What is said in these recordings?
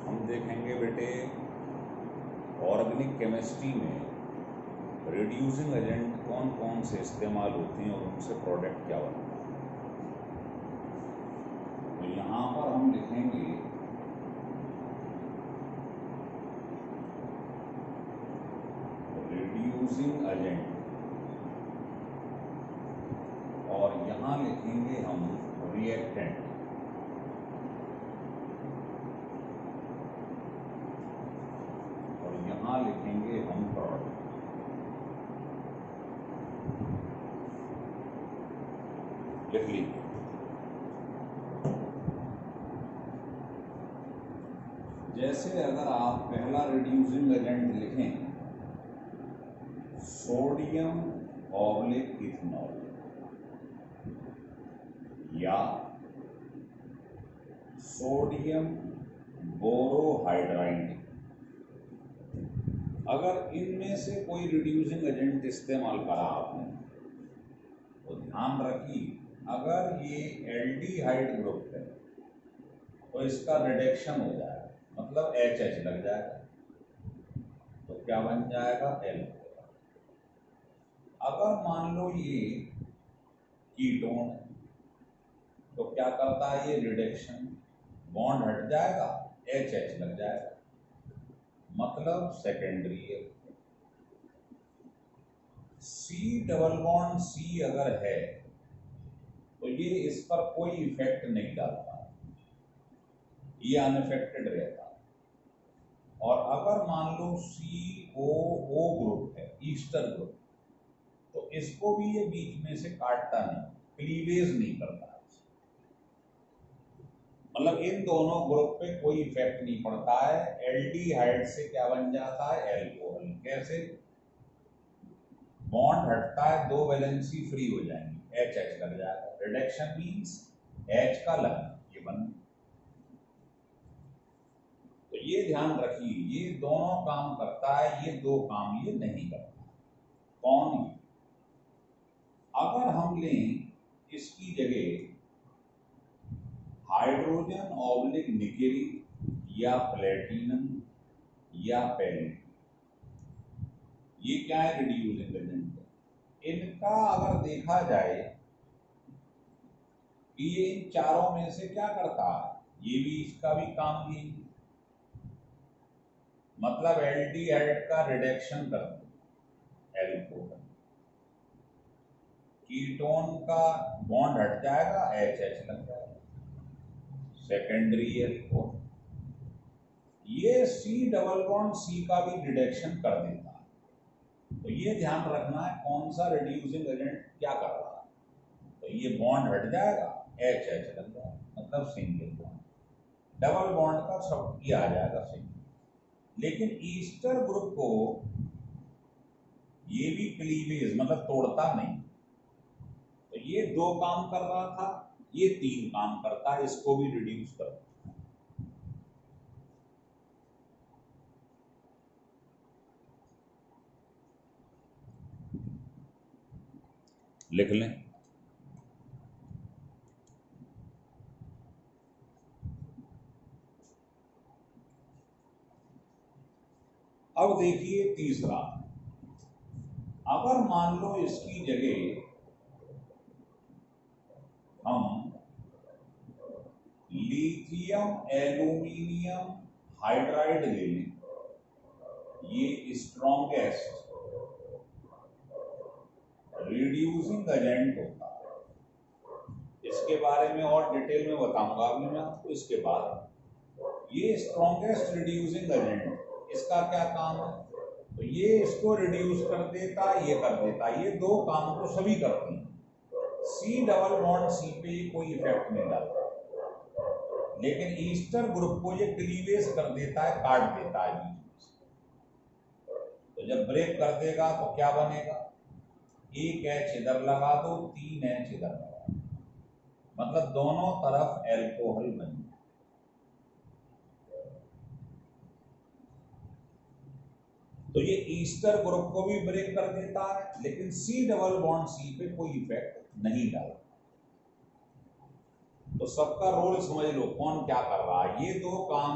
हम देखेंगे बेटे ऑर्गेनिक केमिस्ट्री में रिड्यूसिंग एजेंट कौन कौन से इस्तेमाल होते हैं और उनसे प्रोडक्ट क्या बनता है। तो यहाँ पर हम लिखेंगे रिड्यूसिंग एजेंट और यहाँ लिखेंगे हम रिएक्टेंट। और यहाँ लिखेंगे हम प्रोडक्ट। लिख लीजिए। जैसे अगर आप पहला रिड्यूसिंग एजेंट लिखें सोडियम ऑब्लिक इथेनॉल या सोडियम बोरोहाइड्राइड, अगर इनमें से कोई रिड्यूसिंग एजेंट इस्तेमाल करा आपने तो ध्यान रखिए अगर ये एल्डिहाइड ग्रुप है तो इसका रिडक्शन हो जाएगा, मतलब HH लग जाएगा तो क्या बन जाएगा L। अगर मान लो ये कीटोन तो क्या करता है ये रिडक्शन, बॉन्ड हट जाएगा HH लग जाएगा, मतलब सेकेंडरी है। C डबल बॉन्ड C अगर है तो ये इस पर कोई इफेक्ट नहीं डालता, ये अनइफेक्टेड रहता। और अगर मान लो COO ग्रुप है, ईस्टर ग्रुप, तो इसको भी ये बीच में से काटता नहीं, क्लीवेज नहीं करता, मतलब इन दोनों ग्रुप पे कोई इफेक्ट नहीं पड़ता है। एल्डिहाइड से क्या बन जाता है एल्कोहल। कैसे? बॉन्ड हटता है, दो वैलेंसी फ्री हो जाएंगी, HH लग जाएगा, रिडक्शन मींस H का लगना, ये बन। तो ये ध्यान रखिए ये दोनों काम करता है, ये दो काम ये नहीं करता। कौन? ये अगर हम लें इसकी जगह हाइड्रोजन ऑब्लिक निकेल या प्लेटिनम या पैलेडियम, ये क्या है रिड्यूसिंग एजेंट। इनका अगर देखा जाए कि ये इन चारों में से क्या करता है, ये भी इसका भी काम ये, मतलब एल्डिहाइड का रिडक्शन कर दो एल्कोहल, कीटोन का बॉन्ड हट जाएगा HH लग जाएगा, सेकेंडरी एल्कोहल। ये C डबल बॉन्ड C का भी रिडक्शन कर देता है। तो ये ध्यान रखना है कौन सा रिड्यूसिंग एजेंट क्या कर रहा है। तो ये बॉन्ड हट जाएगा HH लग जाएगा, मतलब सिंगल बॉन्ड। डबल बॉन्ड का सब ये आ जाएगा सिंगल। लेकिन ईस्टर ग्रुप को ये भी क्लीवेज मतलब तोड़ता नहीं, तो ये दो काम कर रहा था, ये तीन काम करता है, इसको भी रिड्यूस करता है। लिख लें। अब देखिए तीसरा, अगर मान लो इसकी जगह हम लिथियम एल्यूमिनियम हाइड्राइड ले लें, ये स्ट्रॉन्गेस्ट रिड्यूसिंग एजेंट होता है। इसके बारे में और डिटेल में बताऊंगा अभी मैं आपको इसके बाद। ये स्ट्रॉन्गेस्ट रिड्यूसिंग एजेंट, इसका क्या काम है, तो ये इसको रिड्यूस कर देता, ये कर देता, ये दो काम को सभी करते हैं। C डबल बॉन्ड C पे कोई इफेक्ट नहीं डालता, लेकिन ईस्टर ग्रुप को ये क्लीवेज कर देता है, काट देता है बीच में से। तो जब ब्रेक कर देगा तो क्या बनेगा, एक H इधर लगा दो, तीन H इधर लगा दो, मतलब दोनों तरफ एल्कोहल बन जाए। तो ये ईस्टर ग्रुप को भी ब्रेक कर देता है, लेकिन C डबल बॉन्ड C पे कोई इफेक्ट नहीं डालता। तो सबका रोल समझ लो कौन क्या कर रहा है। ये दो काम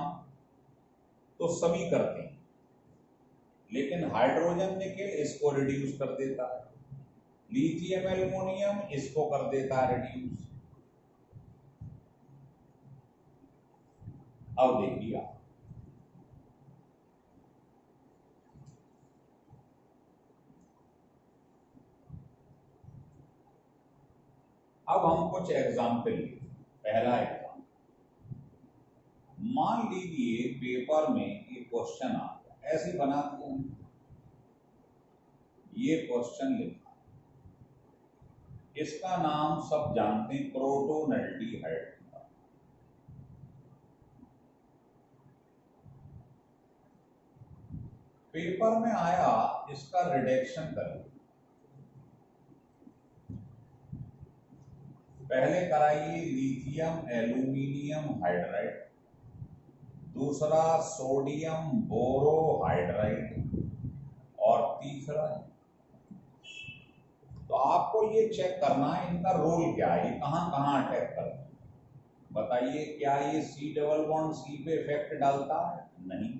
तो सभी करते हैं, लेकिन हाइड्रोजन निकेल इसको रिड्यूस कर देता है, लिथियम एल्युमिनियम इसको कर देता है रिड्यूस। अब देखिए आप, अब हम कुछ एग्जाम्पल लेते हैं। पहला एग्जाम्पल, मान लीजिए पेपर में एक क्वेश्चन आ गया, ऐसे बना दिया, ये क्वेश्चन लिखा, इसका नाम सब जानते हैं प्रोटोनल्टीहाइड। पेपर में आया, इसका रिडक्शन करिए, पहले कराइए लिथियम एल्यूमिनियम हाइड्राइड, दूसरा सोडियम बोरोहाइड्राइड, और तीसरा, तो आपको ये चेक करना है इनका रोल क्या है, कहां कहां अटैक करते हैं। बताइए, क्या ये सी डबल बॉन्ड सी पे इफेक्ट डालता है? नहीं।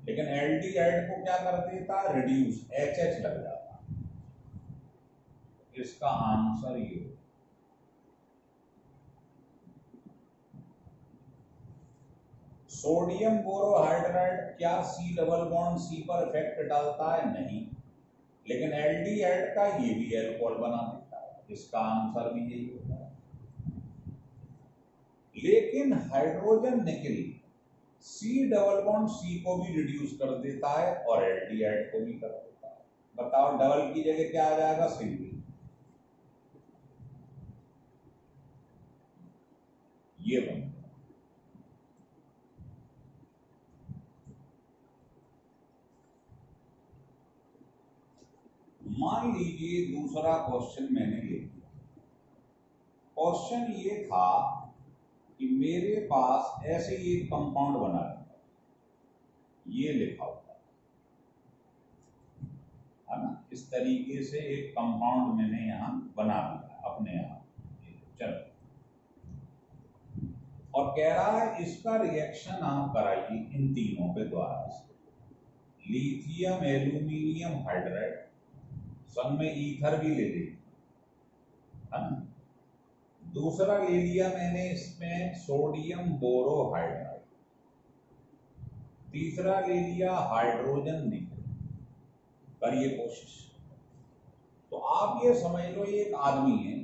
लेकिन एल्डिहाइड को क्या कर देता है? रिड्यूस, एच लग जाता है। इसका आंसर ये हो, सोडियम बोरोहाइड्राइड क्या सी डबल बॉन्ड सी पर इफेक्ट डालता है? नहीं। लेकिन एल्डिहाइड का ये भी एल्कोहल बना देता है, इसका आंसर भी यही होता है। लेकिन हाइड्रोजन निकल सी डबल बॉन्ड सी को भी रिड्यूस कर देता है और एल्डिहाइड को भी कर देता है। बताओ, डबल की जगह क्या आ जाएगा? सिंगल। ये बन गया। मान लीजिए दूसरा क्वेश्चन मैंने ले लिया। क्वेश्चन ये था कि मेरे पास ऐसे ही एक कंपाउंड बना है, ये लिखा हुआ है ना, इस तरीके से एक कंपाउंड मैंने यहां बना दिया अपने यहां। चलो, और कह रहा है इसका रिएक्शन आप कराइए इन तीनों के द्वारा से, लिथियम एल्यूमिनियम हाइड्राइड, संग में ईथर भी ले ली है ना, दूसरा ले लिया मैंने इसमें सोडियम बोरोहाइड्राइड, तीसरा ले लिया हाइड्रोजन निकल। करिए कोशिश। तो आप ये समझ लो, ये एक आदमी है,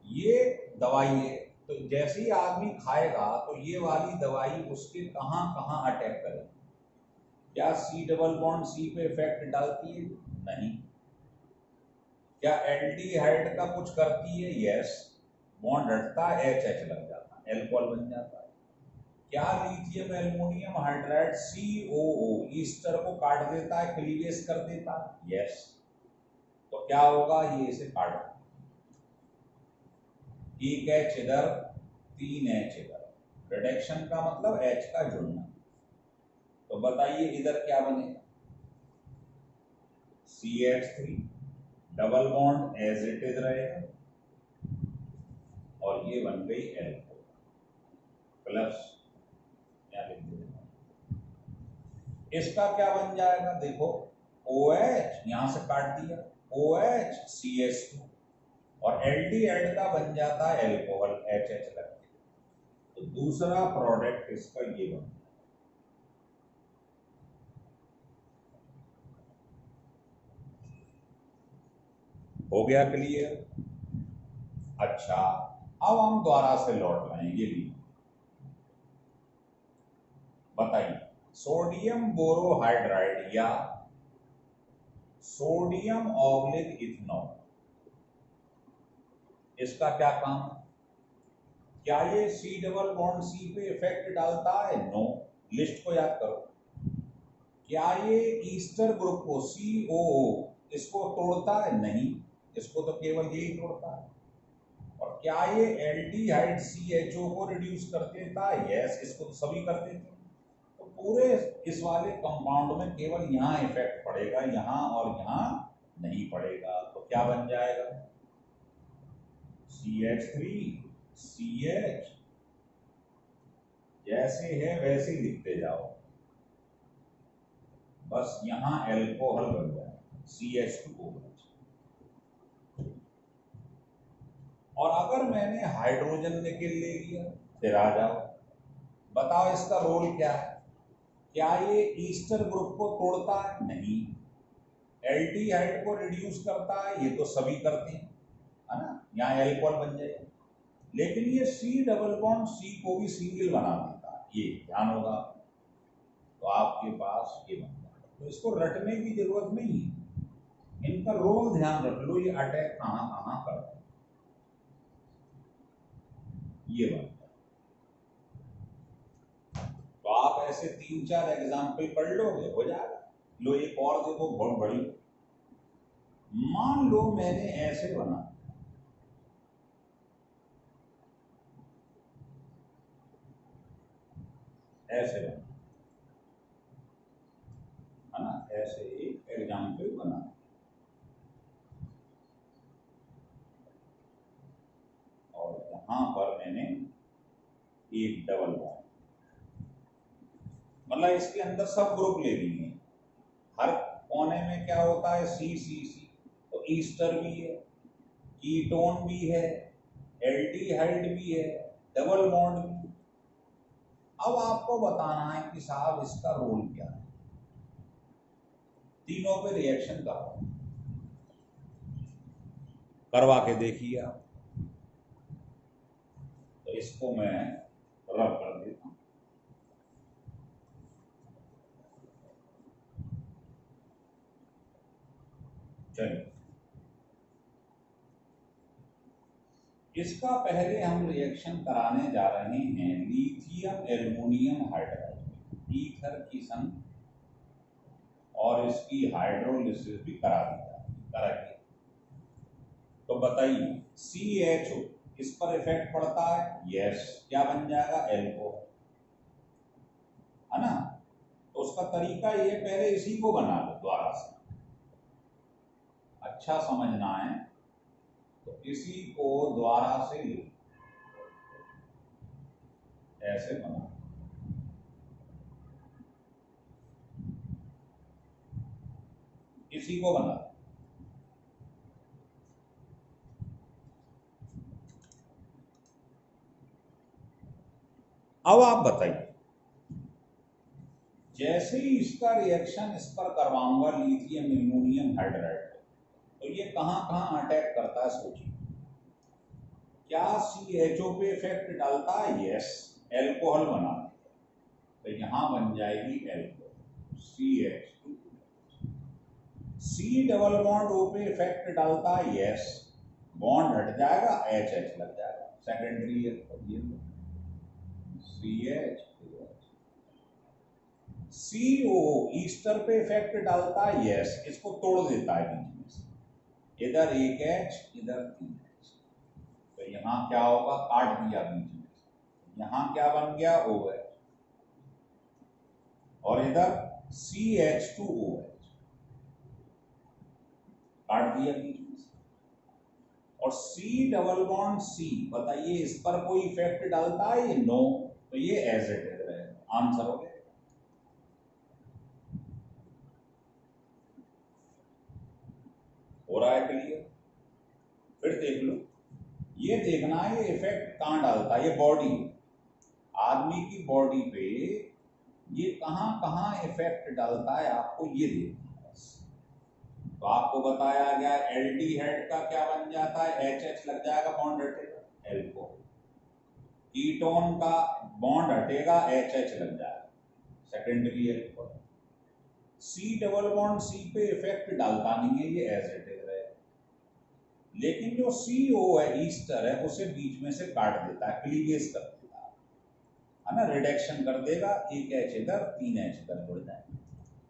ये दवाई है, तो जैसे ही आदमी खाएगा तो ये वाली दवाई उसके कहां कहां अटैक करेगी? क्या सी डबल बॉन्ड सी पे इफेक्ट डालती है? नहीं। क्या एल्डिहाइड का कुछ करती है? यस। बॉन्ड हटता है, एच लग जाता है, एल्कोहल बन जाता है। क्या lithium aluminium hydride COO Easter को काट देता है, क्लीवेज कर देता है? यस। तो क्या होगा? ये इसे काट देगा, एक एच इधर, 3H इधर, रिडक्शन का मतलब H का जुड़ना। तो बताइए इधर क्या बनेगा? CH3, double bond as it is रहेगा, और ये बन गई एल्कोहल प्लस, क्या लिख देना, इसका क्या बन जाएगा? देखो, OH यहां से काट दिया, OH CH2, और एल्डिहाइड का बन जाता है एल्कोहल, HH लग। तो दूसरा प्रोडक्ट इसका ये बन, हो गया क्लियर? अच्छा, अब हम दोबारा से लौट लाएंगे भी। बताइए, सोडियम बोरोहाइड्राइड या सोडियम ऑक्लिक इथेनॉल, इसका क्या काम है? क्या ये सी डबल बॉन्ड सी पे इफेक्ट डालता है? नो। लिस्ट को याद करो। क्या ये ईस्टर ग्रुप को COO इसको तोड़ता है? नहीं, इसको तो केवल यही तोड़ता है। और क्या ये एल्डिहाइड CHO को रिड्यूस कर देता है? यस, इसको तो सभी कर देते हैं। तो पूरे इस वाले कंपाउंड में केवल यहाँ इफेक्ट पड़ेगा, यहाँ और यहाँ नहीं पड़ेगा। तो क्या बन जाएगा? CH3 CH, जैसे है वैसे ही लिखते जाओ, बस यहां एल्कोहल बन जाए CH2O। और अगर मैंने हाइड्रोजन निकल ले लिया, फिर आ जाओ, बताओ इसका रोल क्या है। क्या ये ईस्टर ग्रुप को तोड़ता है? नहीं। एल्डिहाइड को रिड्यूस करता है? ये तो सभी करते हैं, है ना, यहाँ एल्कोहल बन जाएगा। लेकिन ये C डबल बॉन्ड C को भी सिंगल बना देता है, ये ध्यान होगा। तो आपके पास ये बनता है, तो इसको रटने की जरूरत नहीं है, इनका रोल ध्यान रख लो, ये अटैक कहाँ कहाँ करता है, ये बनता है। तो आप ऐसे 3-4 एग्जाम्पल पढ़ लोगे, हो जाएगा। लो एक और देखो, बहुत बड़ी। मान लो मैंने ऐसे बना, ऐसे बना, है ना, ऐसे एक एग्जाम्पल बना, और यहां पर मैंने एक डबल बॉन्ड, मतलब इसके अंदर सब ग्रुप ले लिए, हर कोने में क्या होता है, C C C, तो ईस्टर भी है, कीटोन भी है, एल्डिहाइड भी है, डबल बॉन्ड भी। अब आपको बताना है कि साहब इसका रोल क्या है, तीनों पे रिएक्शन करो, करवा के देखिए आप। तो इसको मैं रब कर देता हूं, चलिए। इसका पहले हम रिएक्शन कराने जा रहे हैं लिथियम एल्युमिनियम हाइड्राइड, ईथर की संग, और इसकी हाइड्रोलिसिस भी करा दी कराइए। तो बताइए CHO इस पर इफेक्ट पड़ता है? यस, क्या बन जाएगा, एल्कोहल, है ना। तो उसका तरीका ये, पहले इसी को बना लो दोबारा से, अच्छा समझना है। तो इसी को दोबारा से लो, ऐसे बना, इसी को बना। अब आप बताइए, जैसे ही इसका रिएक्शन इस पर करवाऊंगा लिथियम एल्युमिनियम हाइड्राइड, तो ये कहां कहां अटैक करता है सोचिए। क्या CHO पे इफेक्ट डालता है? यस, एल्कोहल बना देगा, तो यहां बन जाएगी alcohol CH2। C double bond O पे इफेक्ट डालता है? यस, बॉन्ड हट जाएगा, HH लग जाएगा, सेकेंडरी CH। CO ईस्टर पे इफेक्ट डालता है? यस, इसको तोड़ देता है बीच में से, इधर एक H, इधर 3H, तो यहाँ क्या होगा, काट दिया बीच में से, यहाँ क्या बन गया, OH, और इधर CH2OH, काट दिया बीच में से। और C डबल बॉन्ड C, बताइए इस पर कोई इफेक्ट डालता है? ये नो, तो ये एज इट इज रहेगा, आंसर हो गया। हो रहा है क्लियर? फिर देख लो, ये देखना है ये इफेक्ट कहां डालता है, ये बॉडी, आदमी की बॉडी पे ये कहां कहां इफेक्ट डालता है, आपको ये देखना है बस। तो आपको बताया गया एल्डिहाइड का क्या बन जाता है, HH लग जाएगा, बॉन्ड हटेगा, एल्कोहल। कीटोन का बॉन्ड हटेगा, HH लग जाएगा, secondary alcohol. C double bond C पे इफेक्ट डालता नहीं है, ये एज इट इज रहेगा। लेकिन जो CO है, ईस्टर है, उसे बीच में से काट देता है, क्लीवेज कर देता है ना, रिडक्शन कर देगा, एक H इधर 3H इधर जुड़ जाएंगे।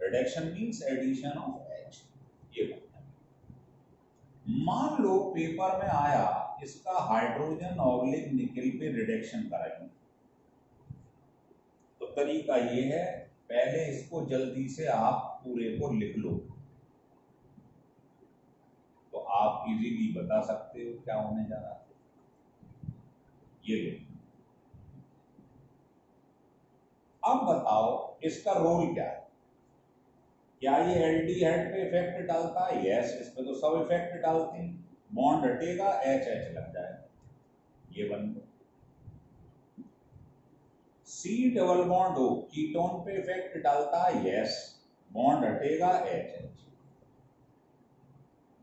Reduction means addition of H, ये बनता है। मान लो पेपर में आया इसका हाइड्रोजन ऑक्सीजन निकल पे रिडक्शन कराएंगे, तो तरीका ये है, पहले इसको जल्दी से आप पूरे को लिख लो, तो आप इजीली बता सकते हो क्या होने जा रहा है। ये लो, अब बताओ इसका रोल क्या है? क्या ये एल्डिहाइड पे इफेक्ट डालता है? यस, इस पे तो सब इफेक्ट डालते हैं। बॉन्ड हटेगा, एच एच लग जाएगा, ये बन गया। सी डबल बॉन्ड हो, कीटोन पे इफेक्ट डालता है? यस, बॉन्ड हटेगा, एच एच,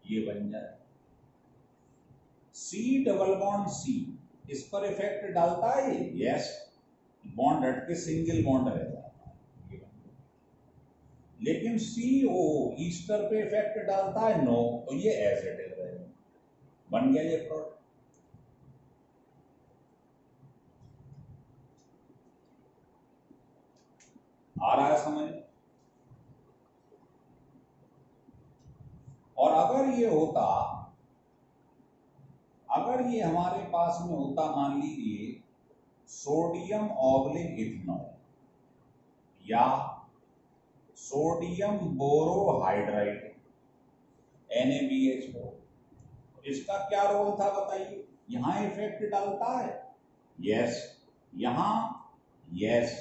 ये बन जाए। सी डबल बॉन्ड सी, इस पर इफेक्ट डालता है? यस, बॉन्ड हट के सिंगल बॉन्ड रह जाता है, ये बन गया। लेकिन सी ओ ईस्टर पे इफेक्ट डालता है? नो, तो ये एज इट इज रहेगा, बन गया ये प्रोडक्ट। आ रहा है समझ? और अगर ये होता, अगर ये हमारे पास में होता, मान लीजिए सोडियम ऑब्लिक इथेनॉल या सोडियम बोरोहाइड्राइड NaBH4, इसका क्या रोल था बताइए? यहां इफेक्ट डालता है? यस, यहां यस,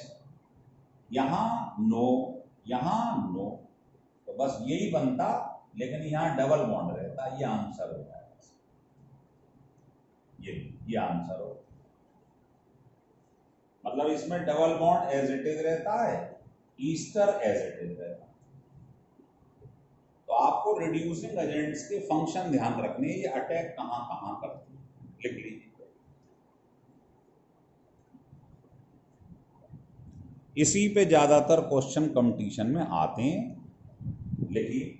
यहां नो, यहां नो, तो बस यही बनता, लेकिन यहां डबल बॉन्ड रहता। ये आंसर हो जाएगा, ये आंसर हो। मतलब इसमें double bond as it is रहता है, ईस्टर एज इट इज रहता है। तो आपको रिड्यूसिंग एजेंट्स के फंक्शन ध्यान रखने, ये अटैक कहां कहां करते हैं, लिख लीजिए। इसी पे ज्यादातर क्वेश्चन कंपटीशन में आते हैं, लिखिए।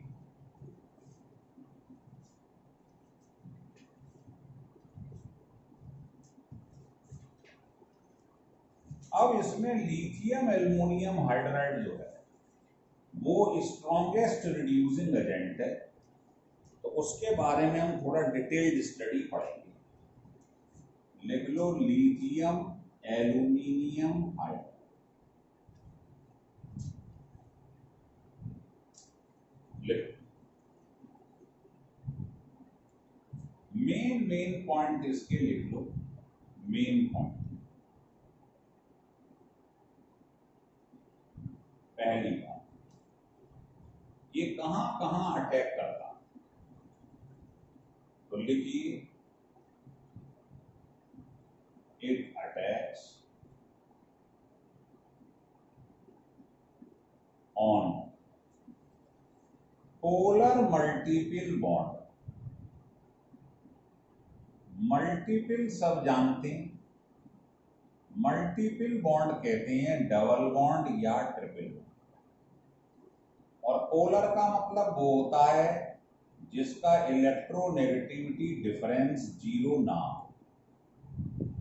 अब इसमें लिथियम एल्युमिनियम हाइड्राइड जो है वो स्ट्रॉन्गेस्ट रिड्यूसिंग एजेंट है, तो उसके बारे में हम थोड़ा डिटेल्ड स्टडी पढ़ेंगे। लिख लो, लिथियम एल्युमिनियम हाइड्राइड। लिख, मेन पॉइंट इसके लिख लो, मेन पॉइंट। पहली बात, ये कहां कहां अटैक करता, तो लिखिए, it attacks on polar multiple bond. Multiple सब जानते हैं, मल्टीपल बॉन्ड कहते हैं डबल बॉन्ड या ट्रिपल बॉन्ड। और पोलर का मतलब वो होता है जिसका इलेक्ट्रोनेगेटिविटी डिफरेंस जीरो ना हो।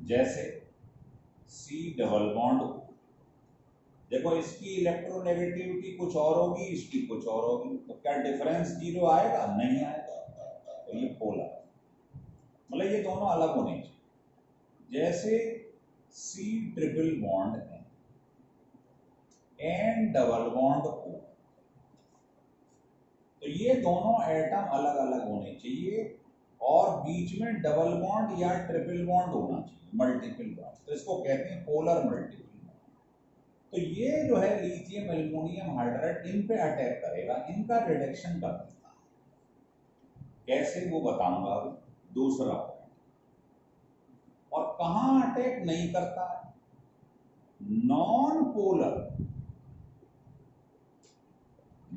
जैसे सी डबल बॉन्ड, देखो इसकी इलेक्ट्रोनेगेटिविटी कुछ और होगी, इसकी कुछ और होगी, तो क्या डिफरेंस जीरो आएगा? नहीं आएगा। तो ये पोलर, मतलब ये दोनों अलग होने चाहिए। जैसे सी ट्रिपल बॉन्ड है, एन डबल बॉन्ड O, तो ये दोनों एटम अलग अलग होने चाहिए और बीच में डबल बॉन्ड या ट्रिपल बॉन्ड होना चाहिए, मल्टीपल बॉन्ड, तो इसको कहते हैं पोलर मल्टीपल बॉन्ड। तो ये जो है लिथियम एल्युमिनियम हाइड्राइड, इन पे अटैक करेगा, इनका रिडक्शन कर देगा। कैसे वो बताऊंगा अभी। दूसरा पॉइंट, और कहां अटैक नहीं करता है? नॉन पोलर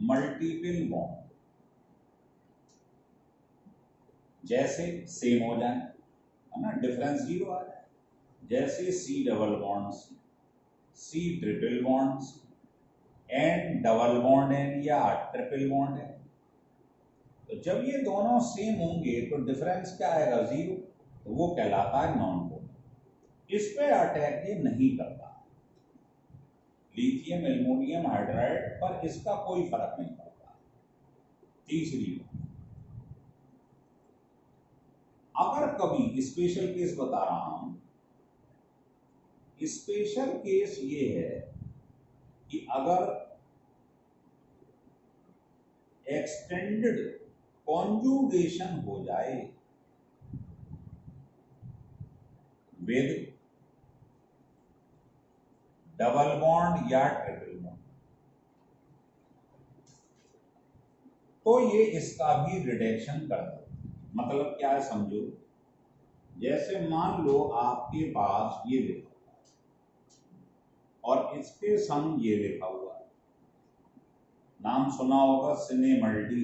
मल्टीपल बॉन्ड, जैसे सेम हो जाए, है ना, डिफरेंस जीरो आ जाए। जैसे C double bond C triple bonds, N double bond N या ट्रिपल बॉन्ड एन, तो जब ये दोनों सेम होंगे तो डिफरेंस क्या आएगा? जीरो, तो वो कहलाता है नॉन पोलर। इस पे अटैक ये नहीं करता लिथियम एल्युमिनियम हाइड्राइड पर, इसका कोई फर्क नहीं पड़ता। तीसरी, अगर कभी स्पेशल केस बता रहा हूं, स्पेशल केस ये है कि अगर एक्सटेंडेड कॉन्जुगेशन हो जाए विद डबल बॉन्ड या ट्रिपल बॉन्ड, तो ये इसका भी रिडक्शन कर दो। मतलब क्या है समझो, जैसे मान लो आपके पास ये लिखा और इसके संग ये लिखा हुआ है, नाम सुना होगा सिनेमल्टी,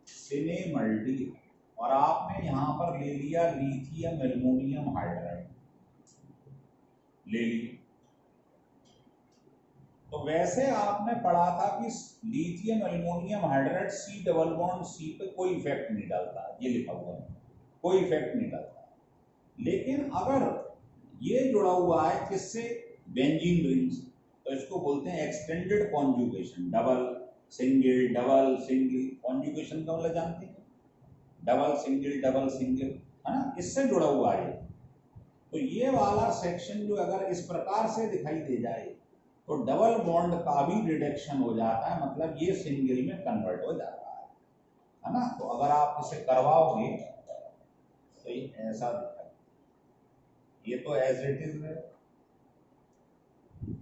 सिनेमल्टी, और आपने यहां पर ले लिया लिथियम एल्युमिनियम हाइड्राइड ले लिया। तो वैसे आपने पढ़ा था कि lithium aluminium hydride C double bond C पे कोई इफेक्ट नहीं डालता, ये लिखा हुआ है, कोई इफेक्ट नहीं डालता। लेकिन अगर ये जुड़ा हुआ है किससे, बेंजीन रिंग्स, तो इसको बोलते हैं extended conjugation, double single double single, conjugation का मतलब जानते हैं, डबल सिंगल, है ना, इससे जुड़ा हुआ है। तो ये वाला सेक्शन जो अगर इस प्रकार से दिखाई दे जाए तो डबल बॉन्ड का भी रिडक्शन हो जाता है, मतलब ये सिंगल में कन्वर्ट हो जाता है ना। तो अगर आप इसे करवाओगे तो ये ऐसा दिखाई, ये तो एज इट इज है,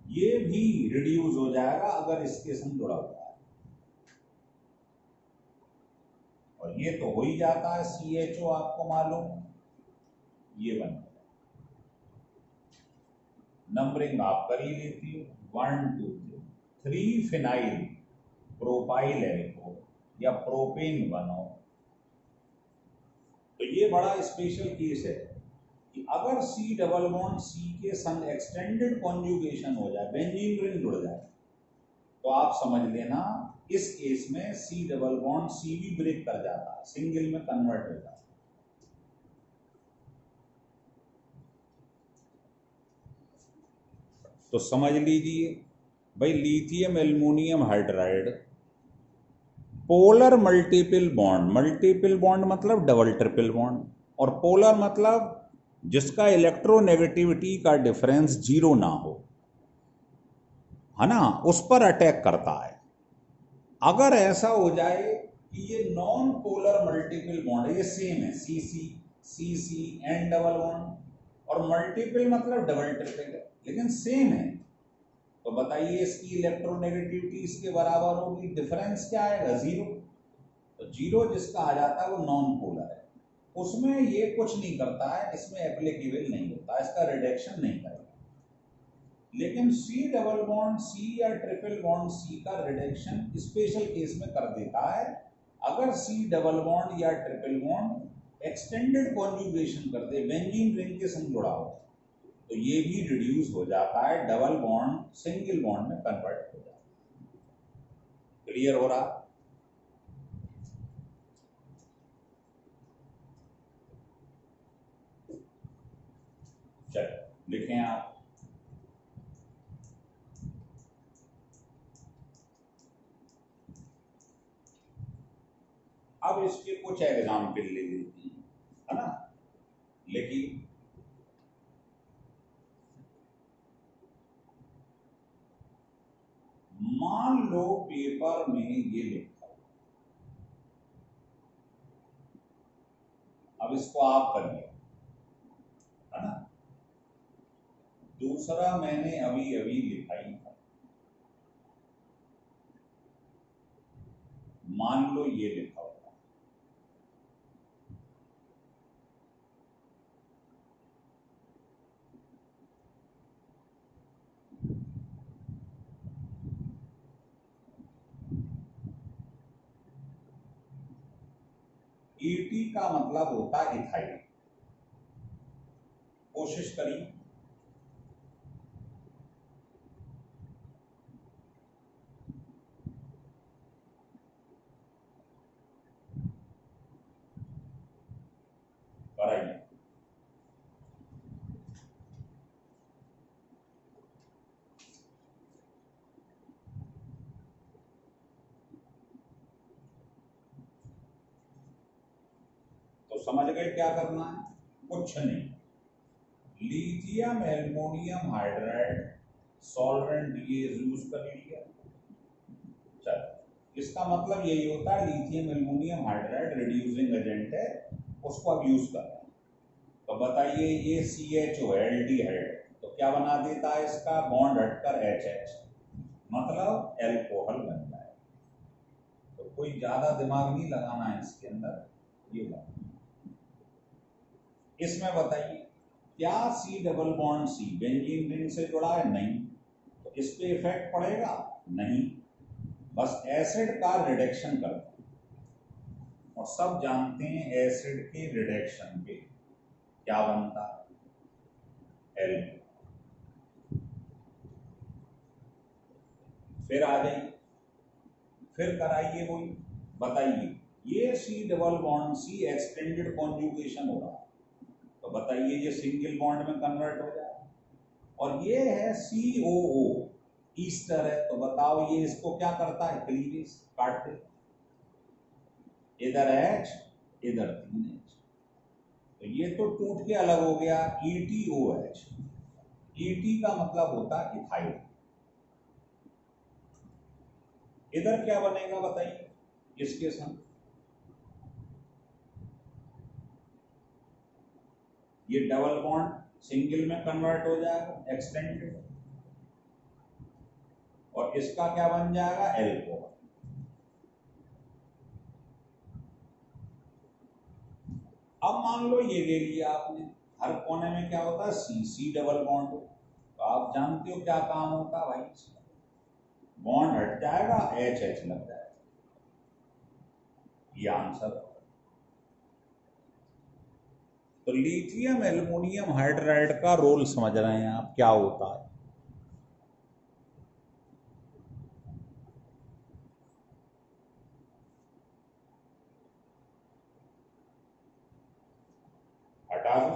ये भी रिड्यूस हो जाएगा अगर इसके संग जुड़ा हुआ है, और ये तो हो ही जाता है CHO, आपको मालूम, ये बन नंबरिंग आप कर ही लेती हो, 1 2 3 फिनाइल प्रोपाइल एल्को या प्रोपेन बनो। तो ये बड़ा स्पेशल केस है कि अगर सी डबल बॉन्ड सी के संग एक्सटेंडेड कॉन्जुगेशन हो जाए, बेंजीन रिंग जुड़ जाए, तो आप समझ लेना इस केस में सी डबल बॉन्ड सी भी ब्रेक कर जाता है, सिंगल में कन्वर्ट हो जाता है। तो समझ लीजिए भाई, lithium aluminium hydride polar multiple bond मतलब डबल ट्रिपल बॉन्ड, और पोलर मतलब जिसका इलेक्ट्रोनेगेटिविटी का डिफरेंस 0 ना हो, है ना, उस पर अटैक करता है। अगर ऐसा हो जाए कि ये नॉन पोलर मल्टीपल बॉन्ड, ये सेम है, सी एंड डबल बॉन्ड, और मल्टीपल मतलब डबल ट्रिपल है, लेकिन सेम है, तो बताइए इसकी इलेक्ट्रोनेगेटिविटी इसके बराबर होगी, डिफरेंस क्या आएगा, 0। तो 0 जिसका आ जाता है वो नॉन पोलर है, उसमें ये कुछ नहीं करता है, इसमें एप्लीकेबल नहीं होता, इसका रिडक्शन नहीं करेगा। लेकिन सी डबल बॉन्ड सी या ट्रिपल बॉन्ड सी का रिडक्शन स्पेशल केस में कर देता है, अगर सी डबल बॉन्ड या ट्रिपल बॉन्ड एक्सटेंडेड कॉन्जुगेशन कर दे, बेंजीन रिंग के संग जुड़ा हो, तो ये भी रिड्यूस हो जाता है, डबल बॉन्ड सिंगल बॉन्ड में कन्वर्ट हो जाता है। क्लियर हो रहा? चलो लिखें आप, अब इसके कुछ एग्जाम्पल ले लेते हैं, है ना। लेकिन मान लो पेपर में ये लिखा, अब इसको आप करिए, है ना। दूसरा मैंने अभी अभी लिखा ही था, मान लो ये लिखा हुआ, ET का मतलब होता है इथाइल। कोशिश करिए, कराइए। तो समझ गए क्या करना है, कुछ नहीं, लिथियम एल्युमिनियम हाइड्राइड सॉल्वेंट ये यूज कर लिया। चलो इसका मतलब यही होता है lithium aluminium hydride reducing agent है, उसको अब यूज कर रहे हैं। तो अब बताइए ये CHO है एल्डिहाइड, तो क्या बना देता है इसका बॉन्ड हटकर HH, मतलब एल्कोहल बन जाए। तो कोई ज्यादा दिमाग नहीं लगाना है इसके अंदर, ये बात। इसमें बताइए क्या C double bond C benzene ring से जुड़ा है? नहीं। तो इस पे इफेक्ट पड़ेगा? नहीं, बस एसिड का रिडक्शन करता है। और सब जानते हैं एसिड के रिडक्शन पे क्या बनता है? एल्कोहल। फिर आ जाइए, फिर कराइए वही, बताइए ये C double bond C extended conjugation हो रहा है, तो बताइए ये सिंगल बॉन्ड में कन्वर्ट हो जाए। और ये है COO ईस्टर है, तो बताओ ये इसको क्या करता है? क्लीवेज, काटते, इधर H इधर 3H, तो ये तो टूट के अलग हो गया ETOH। ET का मतलब होता है इथाइल। इधर क्या बनेगा बताइए इसके संग? ये डबल बॉन्ड सिंगल में कन्वर्ट हो जाएगा एक्सटेंडेड, और इसका क्या बन जाएगा? एल्कोहल। अब मान लो ये ले लिया आपने, हर कोने में क्या होता है? C डबल बॉन्ड, तो आप जानते हो क्या काम होता है भाई, बॉन्ड हट जाएगा HH लग जाएगा, ये आंसर। तो लिथियम एल्युमिनियम हाइड्राइड का रोल समझ रहे हैं आप क्या होता है? हटा दो,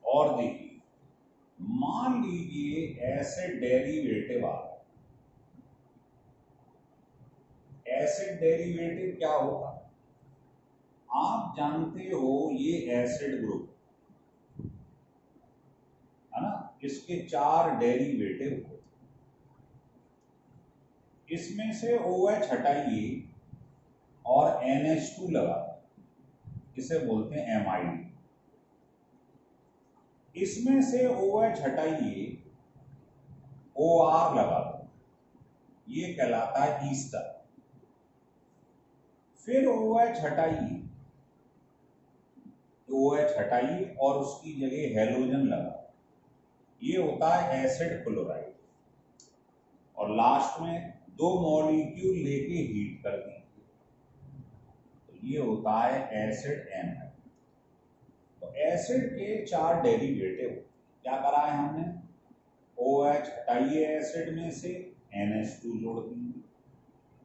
और देखिए मान लीजिए एसिड डेरिवेटिव आ गया। एसिड डेरिवेटिव क्या होता है? आप जानते हो ये एसिड ग्रुप है ना, इसके 4 डेरिवेटिव होते, इसमें से OH हटाइए और NH2 लगा, इसे बोलते हैं एमाइड। इसमें से OH हटाइए, OR लगा दो, ये कहलाता है ईस्टर। फिर OH हटाइए, OH हटाइए और उसकी जगह हेलोजन लगा, ये होता है एसिड क्लोराइड। और लास्ट में 2 मॉलिक्यूल लेके हीट कर दीजिए, तो ये होता है एसिड एनाइड। तो एसिड के 4 डेरिवेटिव क्या करा है हमने? OH हटाइए एसिड में से, NH2 जोड़ दीजिए,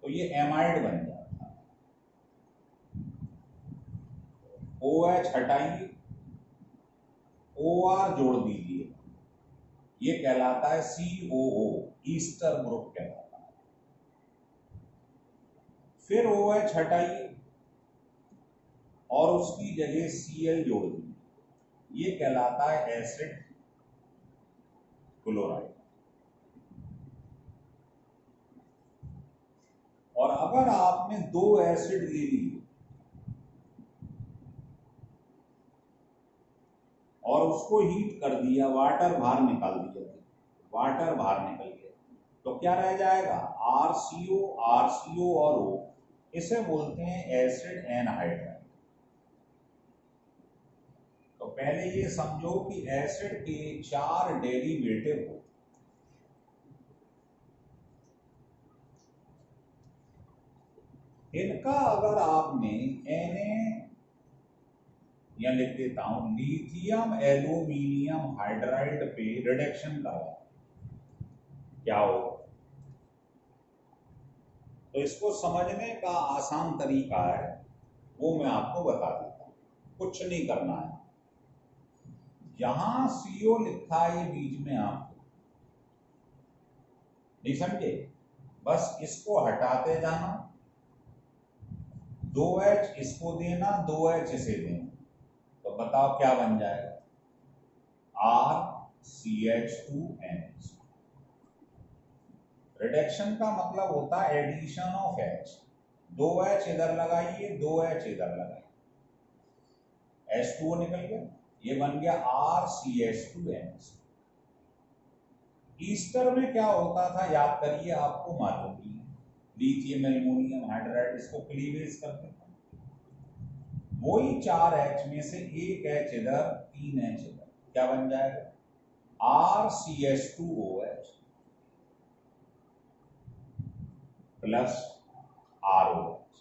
तो ये एमाइड बन जाता है। OH हटाइए, OR जोड़ दीजिए, ये कहलाता है COO, ईस्टर ग्रुप कहलाता है। फिर OH हटाइए और उसकी जगह Cl जोड़ दीजिए, ये कहलाता है एसिड क्लोराइड। और अगर आपने 2 एसिड ले लिए और उसको हीट कर दिया, वाटर बाहर निकाल दिया, वाटर बाहर निकल गया, तो क्या रह जाएगा? RCO और O, इसे बोलते हैं एसिड एनहाइड्राइड। तो पहले ये समझो कि एसिड के 4 डेरिवेटिव हो, इनका अगर आपने या लिख देता हूं लिथियम एल्यूमिनियम हाइड्राइड पे रिडक्शन करवा, क्या हो? तो इसको समझने का आसान तरीका है, वो मैं आपको बता देता हूं। कुछ नहीं करना है, यहां CO लिखा है ये बीच में, आपको नहीं समझे? बस इसको हटाते जाना, 2H इसको देना, 2H इसे देना, तो बताओ क्या बन जाएगा? RCO CH2NH। रिडक्शन का मतलब होता है एडिशन ऑफ H। 2H इधर लगाइए, 2H इधर लगाइए, H2O निकल गया, ये बन गया RCH2NH। ईस्टर में क्या होता था याद करिए, आपको मालूम ही है, लिथियम एल्युमिनियम हाइड्राइड इसको क्लीवेज करते थे, वही 4H में से एक H इधर 3H इधर, क्या बन जाएगा RCH2OH प्लस ROH।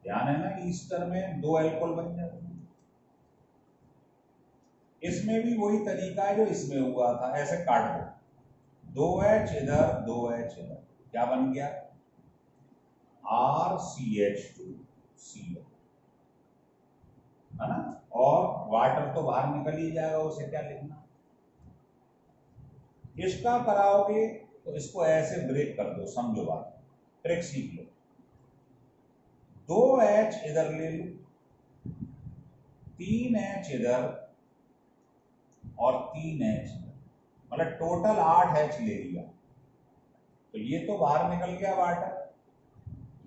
ध्यान है ना, ईस्टर में 2 अल्कोहल बन जाते हैं। इसमें भी वही तरीका है जो इसमें हुआ था, ऐसे काट दो, 2H इधर 2H इधर, क्या बन गया RCH2Cl, है ना। और वाटर तो बाहर निकल ही जाएगा, उसे क्या लिखना। इसका कराओगे तो इसको ऐसे ब्रेक कर दो, समझो बात, ट्रिक सीख लो। 2H इधर ले लो, 3H इधर और 3H इधर, मतलब टोटल 8H ले लिया, तो ये तो बाहर निकल गया वाटर।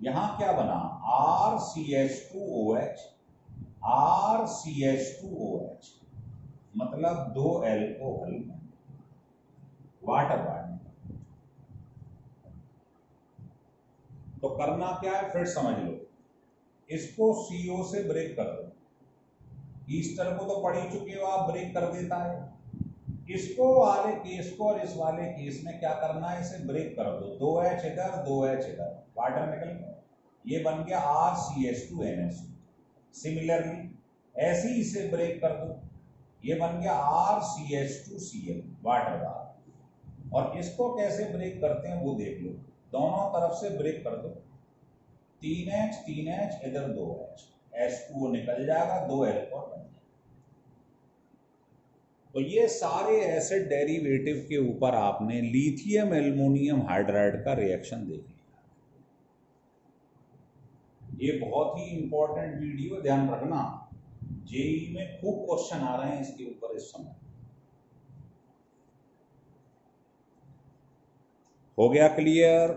यहां क्या बना RCH2OH, RCH2OH मतलब 2 अल्कोहल वाटर बाहर निकल। तो करना क्या है, फिर समझ लो, इसको CO से ब्रेक कर दो। ईस्टर को तो पढ़ ही चुके हो आप, ब्रेक कर देता है। इसको वाले केस को और इस वाले केस में क्या करना है, इसे ब्रेक कर दो, 2H इधर 2H इधर, वाटर निकल गया, ये बन गया RCH2NH। सिमिलरली ऐसे ही इसे ब्रेक कर दो, ये बन गया RCH2Cl, वाटर बाहर। और इसको कैसे ब्रेक करते हैं वो देख लो, दोनों तरफ से ब्रेक कर दो, 3H 3H इधर 2H, H2O निकल जाएगा, 2 अल्कोहल बन जाएगा। तो ये सारे एसिड डेरिवेटिव के ऊपर आपने लिथियम एल्युमिनियम हाइड्राइड का रिएक्शन देख लिया। ये बहुत ही इंपॉर्टेंट वीडियो, ध्यान रखना, जेईई में खूब क्वेश्चन आ रहे हैं इसके ऊपर इस समय। हो गया क्लियर?